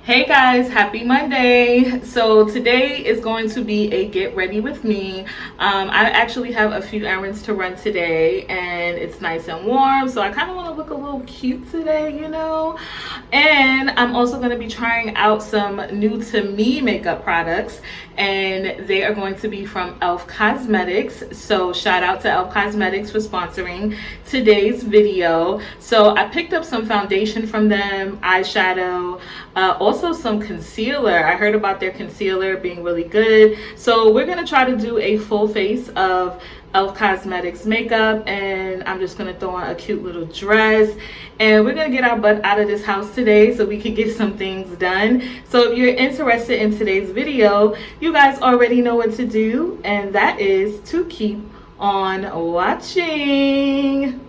Hey guys, happy Monday. So today is going to be a get ready with me. I actually have a few errands to run today and it's nice and warm, so I kind of want to look a little cute today, you know. And I'm also going to be trying out some new to me makeup products, and they are going to be from Elf Cosmetics. So shout out to Elf Cosmetics for sponsoring today's video. So I picked up some foundation from them, eyeshadow, also some concealer. I heard about their concealer being really good, so we're gonna try to do a full face of Elf Cosmetics makeup, and I'm just gonna throw on a cute little dress, and we're gonna get our butt out of this house today so we can get some things done. So if you're interested in today's video, you guys already know what to do, and that is to keep on watching.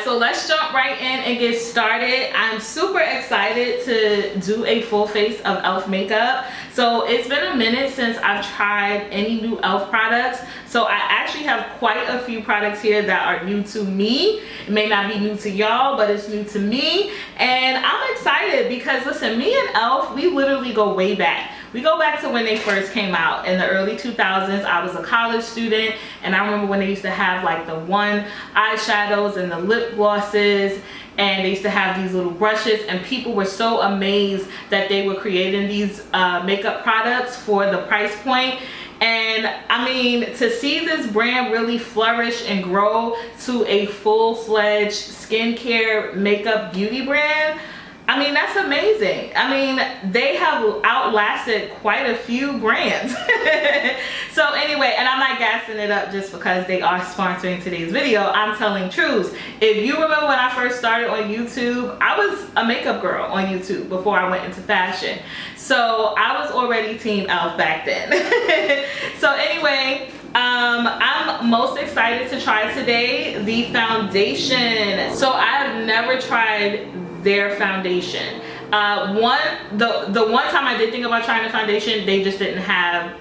So let's jump right in and get started. I'm super excited to do a full face of Elf makeup. So it's been a minute since I've tried any new Elf products. So I actually have quite a few products here that are new to me. It may not be new to y'all, but it's new to me. And I'm excited because listen, me and Elf, we literally go way back. We go back to when they first came out in the early 2000s. I was a college student, and I remember when they used to have like the one eyeshadows and the lip glosses, and they used to have these little brushes, and people were so amazed that they were creating these makeup products for the price point. And I mean, to see this brand really flourish and grow to a full-fledged skincare makeup beauty brand, I mean, that's amazing. I mean, they have outlasted quite a few brands. So anyway, and I'm not gassing it up just because they are sponsoring today's video. I'm telling truths. If you remember when I first started on YouTube, I was a makeup girl on YouTube before I went into fashion. So I was already Team Elf back then. So anyway, I'm most excited to try today the foundation. So I have never tried their foundation. The one time I did think about trying the foundation, they just didn't have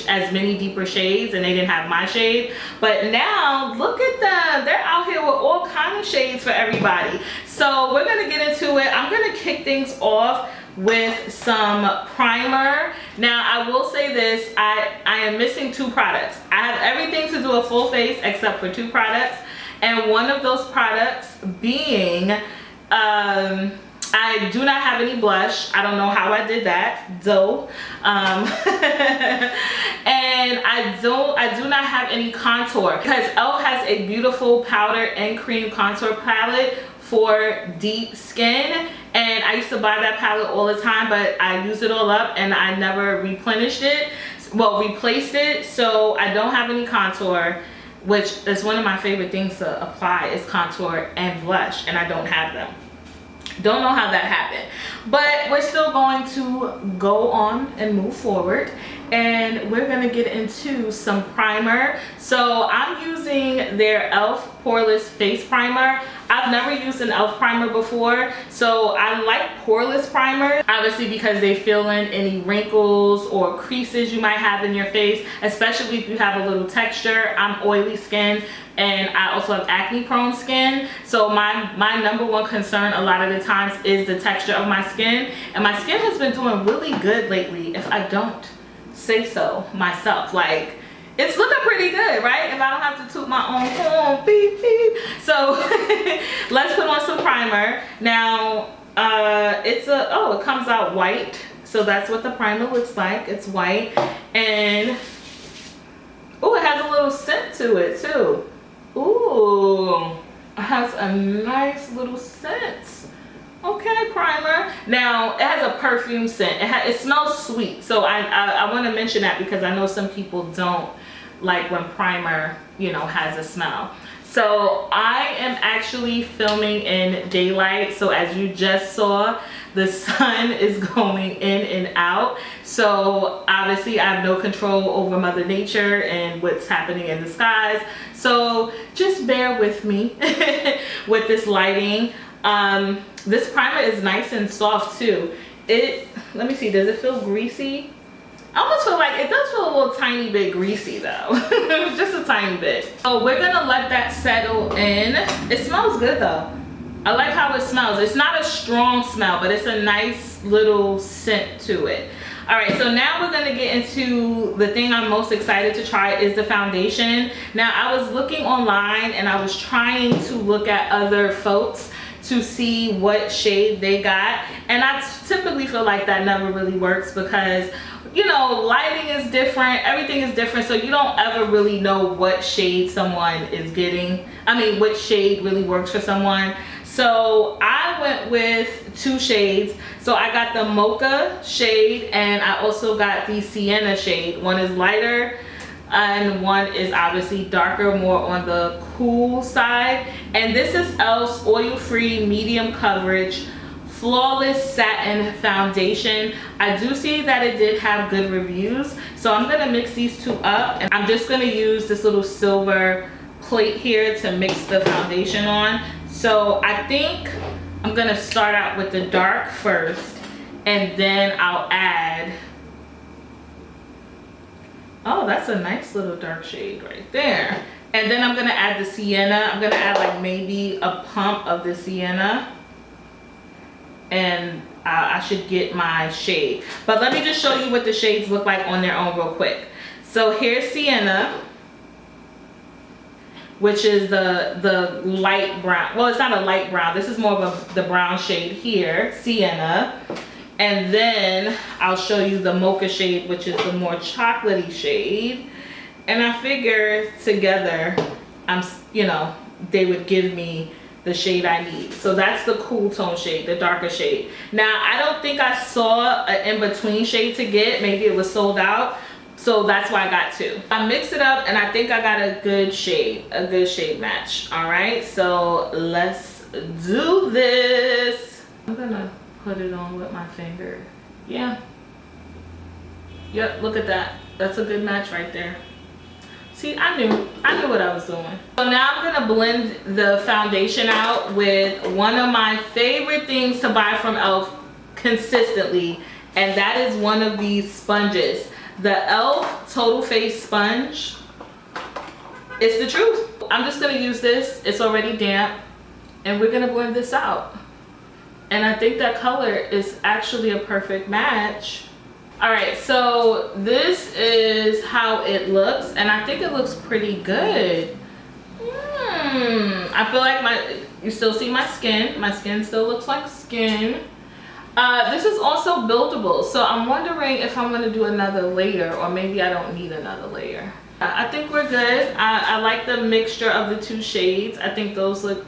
as many deeper shades, and they didn't have my shade. But now look at them, they're out here with all kinds of shades for everybody. So we're gonna get into it. I'm gonna kick things off with some primer. Now I will say this, I am missing two products. I have everything to do a full face except for two products, and one of those products being I do not have any blush. I don't know how I did that though. And I do not have any contour, because Elf has a beautiful powder and cream contour palette for deep skin, and I used to buy that palette all the time, but I used it all up and I never replenished it, well, replaced it. So I don't have any contour, which is one of my favorite things to apply, is contour and blush, and I don't have them. Don't know how that happened, but we're still going to go on and move forward, and we're going to get into some primer. So I'm using their Elf Poreless Face Primer. I've never used an Elf primer before, so I like poreless primer, obviously, because they fill in any wrinkles or creases you might have in your face, especially if you have a little texture. I'm oily skin, and I also have acne prone skin, so my number one concern a lot of the times is the texture of my skin, and my skin has been doing really good lately, if I don't say so myself. Like, it's looking pretty good, right? If I don't have to toot my own horn, beep, beep. So let's put on some primer. Now, it comes out white. So that's what the primer looks like. It's white, and oh, it has a little scent to it too. Ooh, it has a nice little scent. Okay, primer. Now it has a perfume scent. It smells sweet, so I want to mention that because I know some people don't like when primer, you know, has a smell. So I am actually filming in daylight, so as you just saw, the sun is going in and out, so obviously I have no control over Mother Nature and what's happening in the skies, so just bear with me with this lighting. This primer is nice and soft too. Let me see, does it feel greasy? I almost feel like it does feel a little tiny bit greasy though. Just a tiny bit. So we're gonna let that settle in. It smells good though. I like how it smells. It's not a strong smell, but it's a nice little scent to it. All right, so now we're gonna get into the thing I'm most excited to try is the foundation. Now I was looking online and I was trying to look at other folks to see what shade they got. And I typically feel like that never really works because, you know, lighting is different, everything is different, so you don't ever really know what shade someone is getting. I mean, which shade really works for someone. So I went with 2 shades. So I got the mocha shade and I also got the sienna shade. One is lighter and one is obviously darker, more on the cool side. And this is Elf's oil-free medium coverage flawless satin foundation. I do see that it did have good reviews, so I'm gonna mix these 2 up, and I'm just gonna use this little silver plate here to mix the foundation on. So I think I'm gonna start out with the dark first, and then I'll add, oh, that's a nice little dark shade right there. And then I'm gonna add the sienna. I'm gonna add like maybe a pump of the sienna, and I should get my shade. But let me just show you what the shades look like on their own real quick. So here's sienna, which is the light brown. Well, it's not a light brown. This is more of the brown shade here, sienna. And then I'll show you the mocha shade, which is the more chocolatey shade. And I figure together, you know, they would give me the shade I need. So that's the cool tone shade, the darker shade. Now, I don't think I saw an in-between shade to get. Maybe it was sold out. So that's why I got 2. I mixed it up and I think I got a good shade match. All right, so let's do this. I'm gonna put it on with my finger. Yeah. Yep, look at that. That's a good match right there. See, I knew what I was doing. So now I'm gonna blend the foundation out with one of my favorite things to buy from Elf consistently, and that is one of these sponges. The Elf Total Face Sponge. It's the truth. I'm just gonna use this. It's already damp, and we're gonna blend this out. And I think that color is actually a perfect match. All right, so this is how it looks, and I think it looks pretty good. I feel like you still see my skin. My skin still looks like skin. This is also buildable, so I'm wondering if I'm gonna do another layer, or maybe I don't need another layer. I think we're good. I like the mixture of the 2 shades. I think those look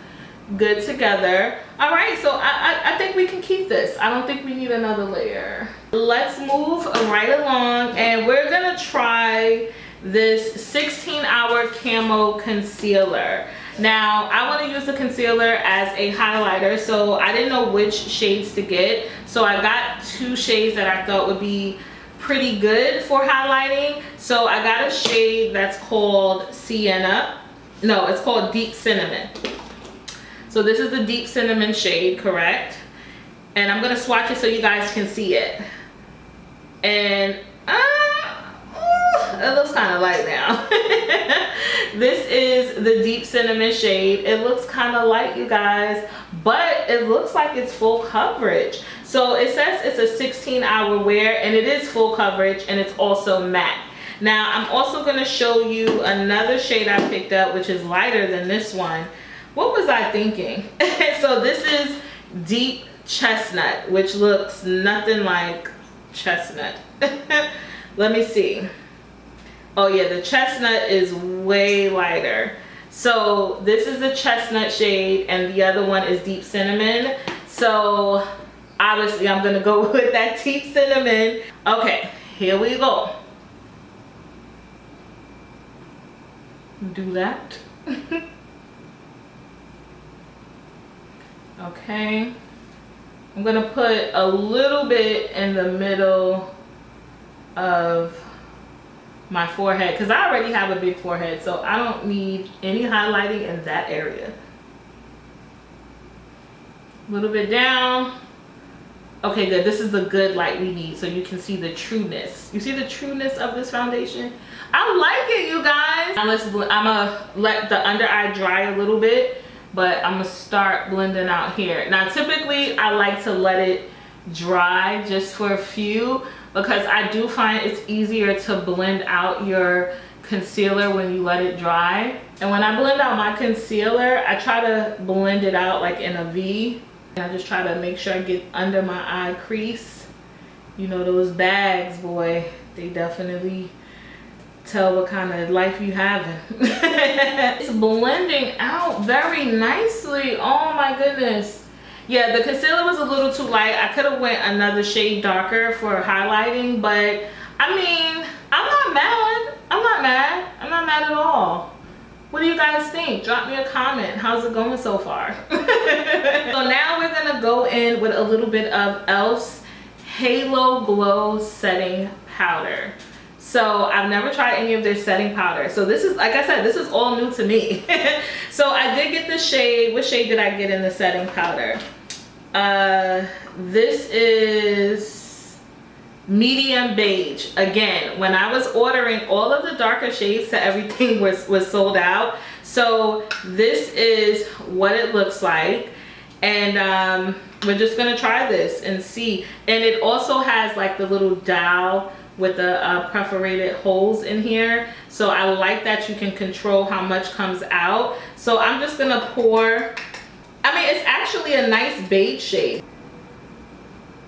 good together. All right, so I think we can keep this. I don't think we need another layer. Let's move right along, and we're gonna try this 16-hour Camo Concealer. Now, I want to use the concealer as a highlighter, so I didn't know which shades to get. So I got 2 shades that I thought would be pretty good for highlighting. So I got a shade that's called Sienna. No, it's called Deep Cinnamon. So this is the Deep Cinnamon shade, correct? And I'm gonna swatch it so you guys can see it. And it looks kind of light now. This is the Deep Cinnamon shade. It looks kind of light, you guys, but it looks like it's full coverage. So it says it's a 16-hour wear, and it is full coverage, and it's also matte. Now, I'm also gonna show you another shade I picked up, which is lighter than this one. What was I thinking? So this is Deep Chestnut, which looks nothing like chestnut. Let me see. Oh yeah, the chestnut is way lighter. So this is the chestnut shade, and the other one is Deep Cinnamon. So obviously I'm gonna go with that Deep Cinnamon. Okay, here we go. Do that. Okay, I'm gonna put a little bit in the middle of my forehead because I already have a big forehead, so I don't need any highlighting in that area. A little bit down. Okay, good. This is the good light we need so you can see the trueness. You see the trueness of this foundation? I like it, you guys. Now I'm gonna let the under eye dry a little bit, but I'm gonna start blending out here. Now, typically I like to let it dry just for a few because I do find it's easier to blend out your concealer when you let it dry. And when I blend out my concealer, I try to blend it out like in a V. I just try to make sure I get under my eye crease. You know, those bags, boy, they definitely tell what kind of life you having. It's blending out very nicely. Oh my goodness. Yeah, the concealer was a little too light. I could have went another shade darker for highlighting, but I mean, I'm not mad. I'm not mad. I'm not mad at all. What do you guys think? Drop me a comment. How's it going so far? So now we're gonna go in with a little bit of Elf's Halo Glow Setting Powder. So I've never tried any of their setting powder. So this is, like I said, this is all new to me. So I did get the shade. What shade did I get in the setting powder? This is medium beige. Again, when I was ordering, all of the darker shades to everything was sold out. So this is what it looks like, and we're just gonna try this and see. And it also has like the little dowel with the perforated holes in here, so I like that you can control how much comes out. So I'm just gonna pour. I mean, it's actually a nice beige shade.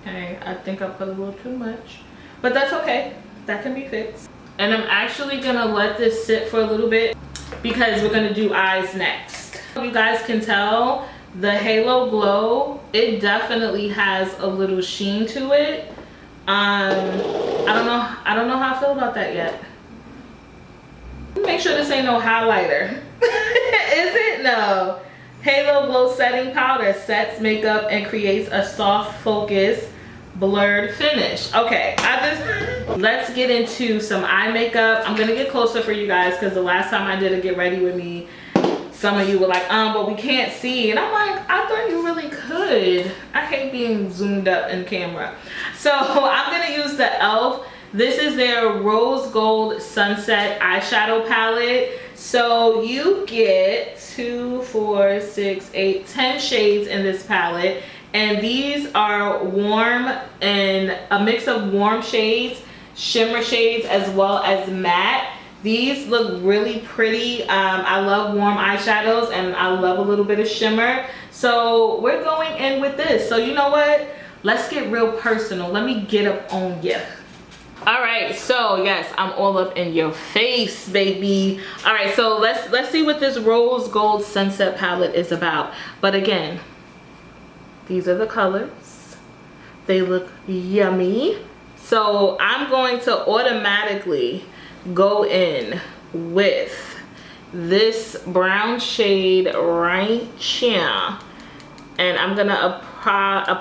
Okay, I think I put a little too much, but that's okay. That can be fixed. And I'm actually gonna let this sit for a little bit because we're gonna do eyes next. You guys can tell the Halo Glow, it definitely has a little sheen to it. I don't know how I feel about that yet. Make sure this ain't no highlighter. Is it? No. Halo Glow Setting Powder sets makeup and creates a soft focus blurred finish. Okay, let's get into some eye makeup. I'm gonna get closer for you guys because the last time I did a get ready with me, some of you were like, but we can't see. And I'm like, I thought you really could. I hate being zoomed up in camera. So I'm gonna use the Elf. This is their Rose Gold Sunset Eyeshadow Palette. So you get 2, 4, 6, 8, 10 shades in this palette. And these are warm and a mix of warm shades, shimmer shades, as well as matte. These look really pretty. I love warm eyeshadows and I love a little bit of shimmer. So we're going in with this. So you know what? Let's get real personal. Let me get up on you. All right, so yes, I'm all up in your face, baby. All right, so let's see what this Rose Gold Sunset Palette is about. But again, these are the colors. They look yummy. So I'm going to automatically go in with this brown shade right here, and I'm gonna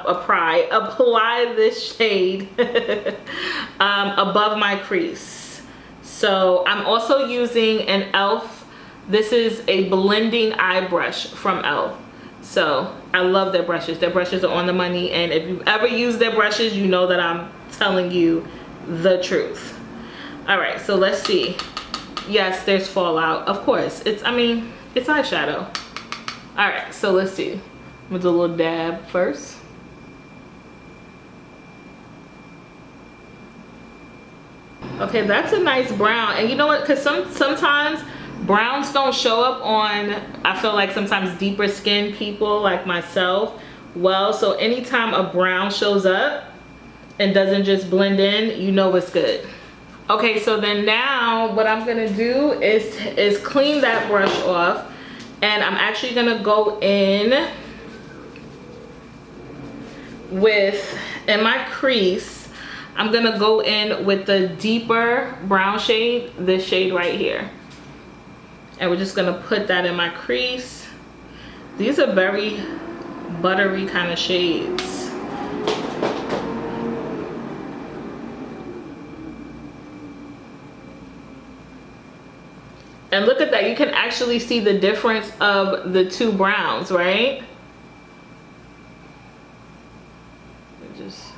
apply this shade above my crease. So I'm also using an Elf. This is a blending eye brush from Elf. So I love their brushes. Their brushes are on the money, and if you've ever used their brushes, you know that I'm telling you the truth. All right, so let's see. Yes, there's fallout. Of course, it's eyeshadow. All right, so let's see. I'm gonna do a little dab first. Okay, that's a nice brown. And you know what? Because sometimes browns don't show up on, I feel like sometimes deeper skinned people like myself. Well, so anytime a brown shows up and doesn't just blend in, you know it's good. Okay, so then now what I'm gonna do is clean that brush off, and I'm actually gonna go in with, in my crease, I'm gonna go in with the deeper brown shade, this shade right here. And we're just gonna put that in my crease. These are very buttery kind of shades. And look at that, you can actually see the difference of the two browns, right? just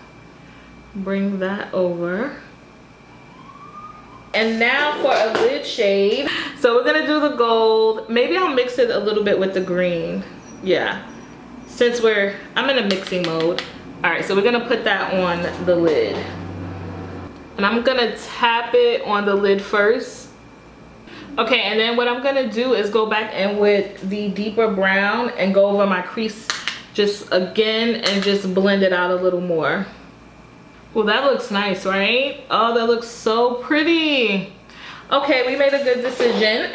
bring that over. And now for a lid shade. So we're gonna do the gold. Maybe I'll mix it a little bit with the green. Yeah, since I'm in a mixing mode. All right, so we're gonna put that on the lid. And I'm gonna tap it on the lid first. Okay, and then what I'm gonna do is go back in with the deeper brown and go over my crease just again and just blend it out a little more. Well, that looks nice, right? Oh, that looks so pretty. Okay, we made a good decision.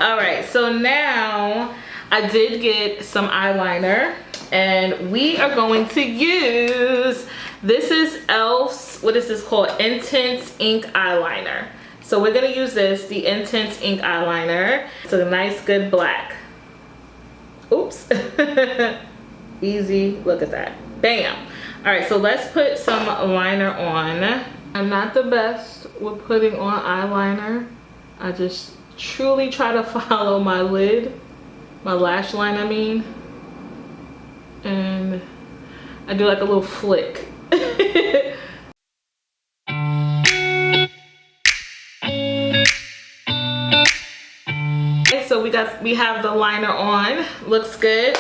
All right, so now I did get some eyeliner and we are going to use, this is Elf's, what is this called? Intense Ink Eyeliner. So we're gonna use this, the Intense Ink Eyeliner. It's a nice, good black. Oops. Easy, look at that. Bam. All right, so let's put some liner on. I'm not the best with putting on eyeliner. I just truly try to follow my lid, my lash line, I mean. And I do like a little flick. Okay, so we have the liner on. Looks good.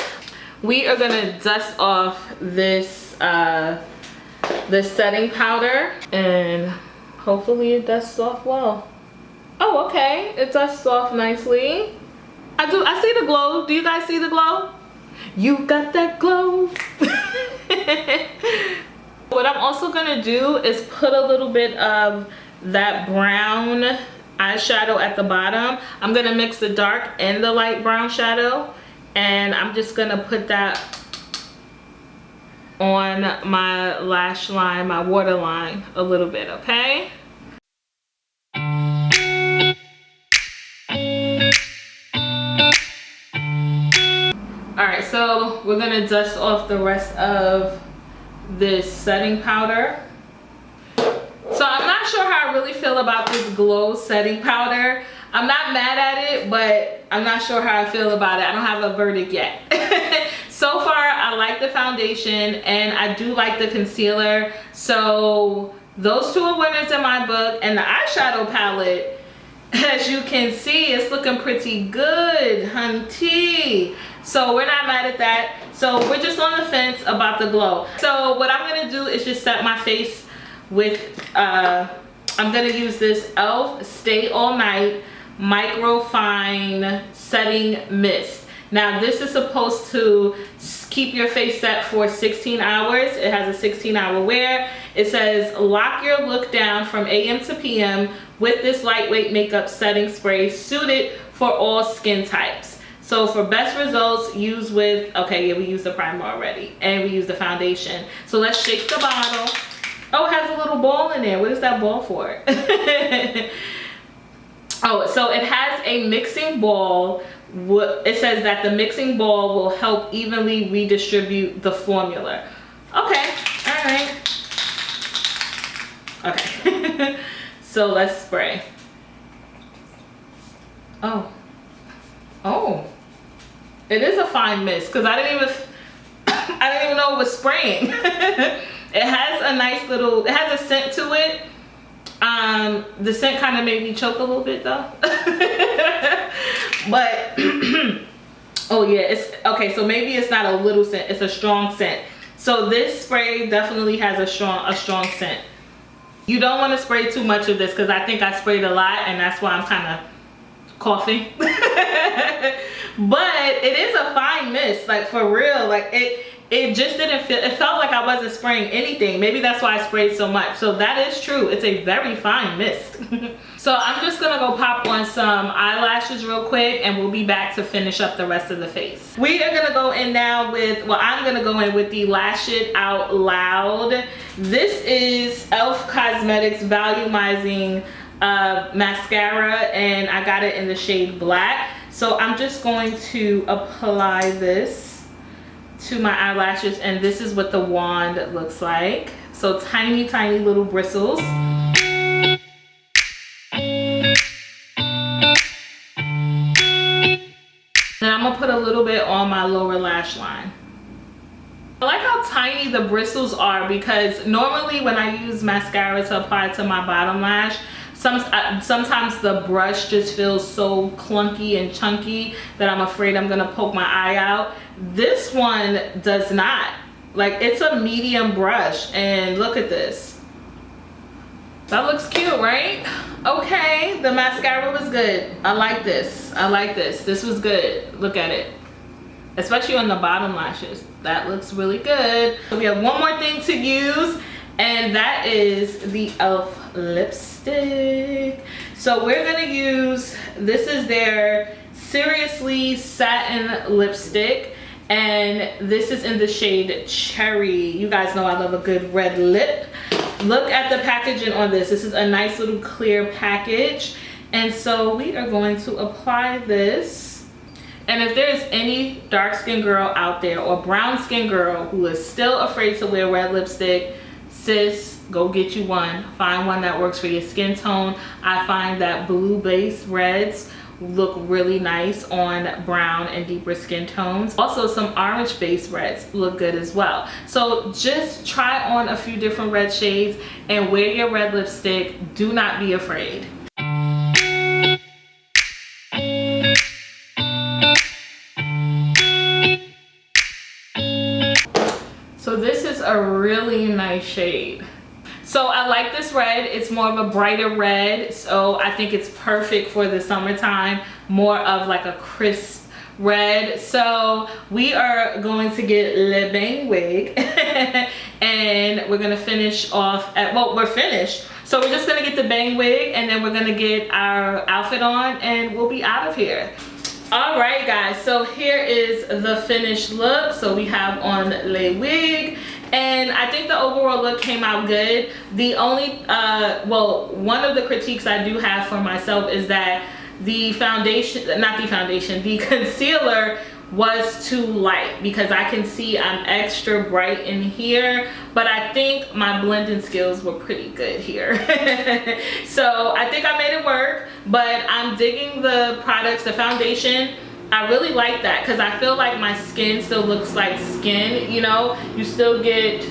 We are gonna dust off this this setting powder and hopefully it dusts off well. Oh, okay, it dusts off nicely. I see the glow. Do you guys see the glow? You got that glow. What I'm also gonna do is put a little bit of that brown eyeshadow at the bottom. I'm gonna mix the dark and the light brown shadow, and I'm just gonna put that on my lash line, my waterline a little bit, okay? Alright, so we're gonna dust off the rest of this setting powder. So I'm not sure how I really feel about this glow setting powder. I'm not mad at it, but I'm not sure how I feel about it. I don't have a verdict yet. So far, I like the foundation and I do like the concealer. So those two are winners in my book. And the eyeshadow palette, as you can see, it's looking pretty good, hunty. So we're not mad at that. So we're just on the fence about the glow. So what I'm gonna do is just set my face with, I'm gonna use this Elf Stay All Night Micro Fine Setting Mist. Now this is supposed to keep your face set for 16 hours. It has a 16-hour wear. It says lock your look down from AM to PM with this lightweight makeup setting spray suited for all skin types. So for best results, use with, okay, yeah, we used the primer already and we used the foundation. So let's shake the bottle. Oh, it has a little ball in there. What is that ball for? Oh, so it has a mixing ball. It says that the mixing ball will help evenly redistribute the formula. Okay, all right. Okay, so let's spray. Oh, it is a fine mist because I didn't even know it was spraying. It has a nice little, it has a scent to it. The scent kind of made me choke a little bit though. But oh yeah, it's okay, so maybe it's not a little scent, it's a strong scent. So this spray definitely has a strong scent. You don't want to spray too much of this because I think I sprayed a lot and that's why I'm kind of coughing. But it is a fine mist, like for real. Like it just didn't feel, it felt like I wasn't spraying anything. Maybe that's why I sprayed so much. So that is true, it's a very fine mist. So I'm just gonna go pop on some eyelashes real quick and we'll be back to finish up the rest of the face. We are gonna go in now with, well, I'm gonna go in with the Lash It Out Loud. This is Elf Cosmetics Volumizing mascara and I got it in the shade black. So I'm just going to apply this to my eyelashes and this is what the wand looks like. So tiny, tiny little bristles. Then I'm gonna put a little bit on my lower lash line. I like how tiny the bristles are, because normally when I use mascara to apply to my bottom lash, sometimes the brush just feels so clunky and chunky that I'm afraid I'm gonna poke my eye out. This one does not. Like, it's a medium brush, and look at this. That looks cute, right? Okay, the mascara was good. I like this. I like this. This was good. Look at it. Especially on the bottom lashes. That looks really good. So we have one more thing to use, and that is the Elf lipstick. So we're gonna use, this is their Seriously Satin lipstick, and this is in the shade Cherry. You guys know I love a good red lip. Look at the packaging on this. This is a nice little clear package. And so we are going to apply this. And if there's any dark skinned girl out there or brown skinned girl who is still afraid to wear red lipstick, sis, go get you one. Find one that works for your skin tone. I find that blue based reds look really nice on brown and deeper skin tones. Also, some orange based reds look good as well. So just try on a few different red shades and wear your red lipstick. Do not be afraid. So this is a really nice shade. So I like this red. It's more of a brighter red. So I think it's perfect for the summertime. More of like a crisp red. So we are going to get Le Bang Wig. And we're gonna finish off at, well, we're finished. So we're just gonna get the bang wig, and then we're gonna get our outfit on, and we'll be out of here. All right guys, so here is the finished look. So we have on Le Wig, and I think the overall look came out good. The only well, one of the critiques I do have for myself is that the foundation, not the foundation, the concealer was too light, because I can see I'm extra bright in here, but I think my blending skills were pretty good here. So I think I made it work, but I'm digging the products. The foundation, I really like that, because I feel like my skin still looks like skin, you know? You still get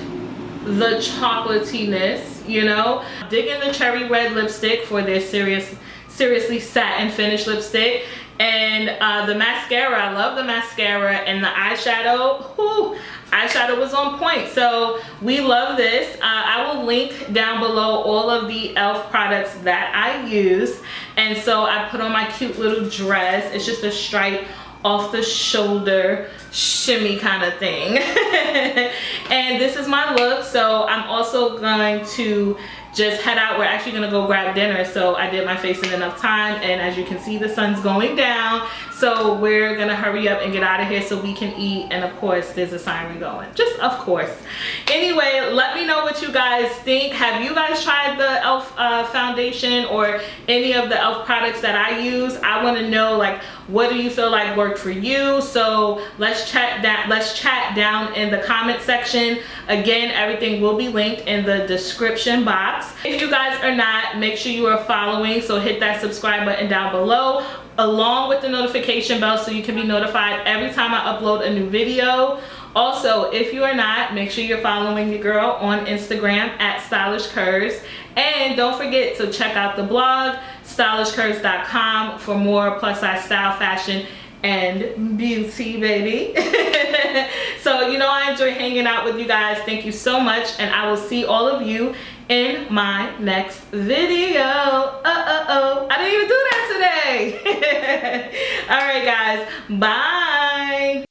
the chocolatiness, you know? Digging the cherry red lipstick for their Seriously Satin finish lipstick. And the mascara, I love the mascara, and the eyeshadow, whew, eyeshadow was on point. So we love this. I will link down below all of the Elf products that I use. And so I put on my cute little dress. It's just a stripe off the shoulder shimmy kind of thing. And this is my look. So I'm also going to just head out. We're actually gonna go grab dinner, so I did my face in enough time, and as you can see, the sun's going down, so we're gonna hurry up and get out of here so we can eat. And of course there's a siren going, just of course. Anyway, let me know what you guys think. Have you guys tried the Elf foundation or any of the Elf products that I use? I want to know, like, what do you feel like worked for you? So let's chat down in the comment section. Again, everything will be linked in the description box. If you guys are not, make sure you are following, so hit that subscribe button down below, along with the notification bell, so you can be notified every time I upload a new video. Also, if you are not, make sure you're following your girl on Instagram at Stylish Curves. And don't forget to check out the blog, stylishcurves.com, for more plus size style, fashion, and beauty, baby. So, you know, I enjoy hanging out with you guys. Thank you so much, and I will see all of you in my next video. I didn't even do that today. All right, guys. Bye.